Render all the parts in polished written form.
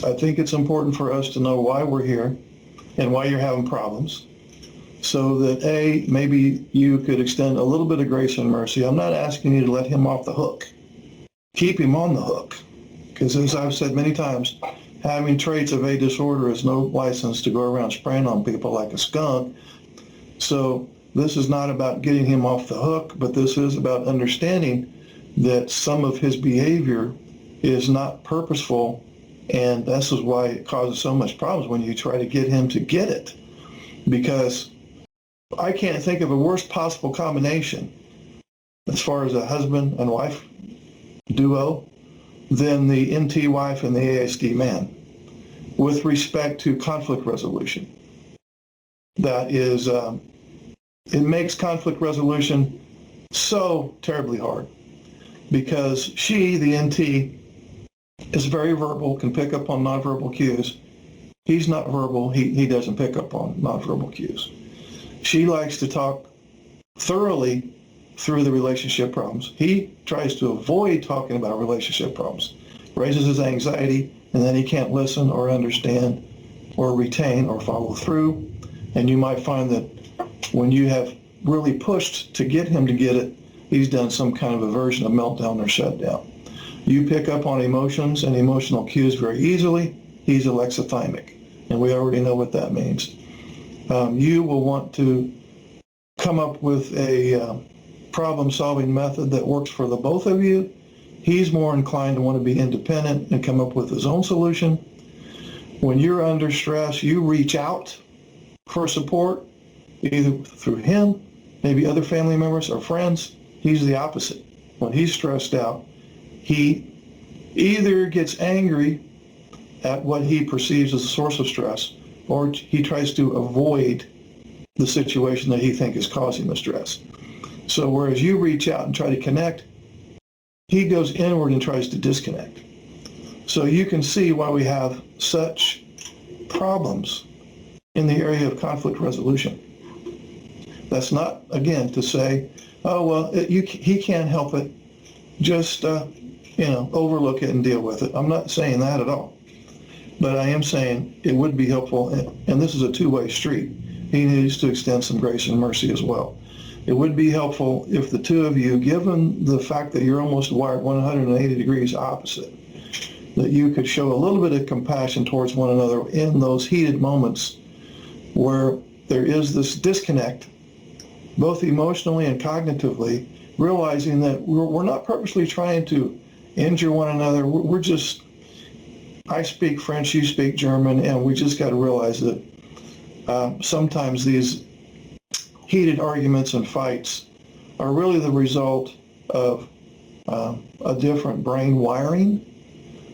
I think it's important for us to know why we're here and why you're having problems, so that maybe you could extend a little bit of grace and mercy. I'm not asking you to let him off the hook. Keep him on the hook, because as I've said many times, having traits of a disorder is no license to go around spraying on people like a skunk. So this is not about getting him off the hook, but this is about understanding that some of his behavior is not purposeful, and this is why it causes so much problems when you try to get him to get it. Because I can't think of a worst possible combination as far as a husband and wife duo than the NT wife and the ASD man with respect to conflict resolution. That is, it makes conflict resolution so terribly hard, because she, the NT, is very verbal, can pick up on nonverbal cues. He's not verbal, he doesn't pick up on nonverbal cues. She likes to talk thoroughly through the relationship problems. He tries to avoid talking about relationship problems, raises his anxiety, and then he can't listen or understand or retain or follow through. And you might find that when you have really pushed to get him to get it, he's done some kind of a version of meltdown or shutdown. You pick up on emotions and emotional cues very easily. He's alexithymic, and we already know what that means. You will want to come up with a problem-solving method that works for the both of you. He's more inclined to want to be independent and come up with his own solution. When you're under stress, you reach out for support, either through him, maybe other family members or friends. He's the opposite. When he's stressed out, he either gets angry at what he perceives as a source of stress, or he tries to avoid the situation that he thinks is causing the stress. So whereas you reach out and try to connect, he goes inward and tries to disconnect. So you can see why we have such problems in the area of conflict resolution. That's not, again, to say, oh, well, he can't help it, just, overlook it and deal with it. I'm not saying that at all. But I am saying it would be helpful, and this is a two-way street. He needs to extend some grace and mercy as well. It would be helpful if the two of you, given the fact that you're almost wired 180 degrees opposite, that you could show a little bit of compassion towards one another in those heated moments where there is this disconnect, both emotionally and cognitively, realizing that we're not purposely trying to injure one another. We're just, I speak French, you speak German, and we just got to realize that sometimes these heated arguments and fights are really the result of a different brain wiring,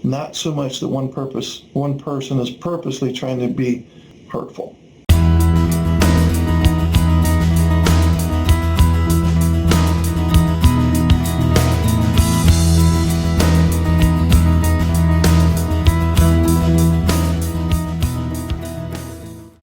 not so much that one person is purposely trying to be hurtful.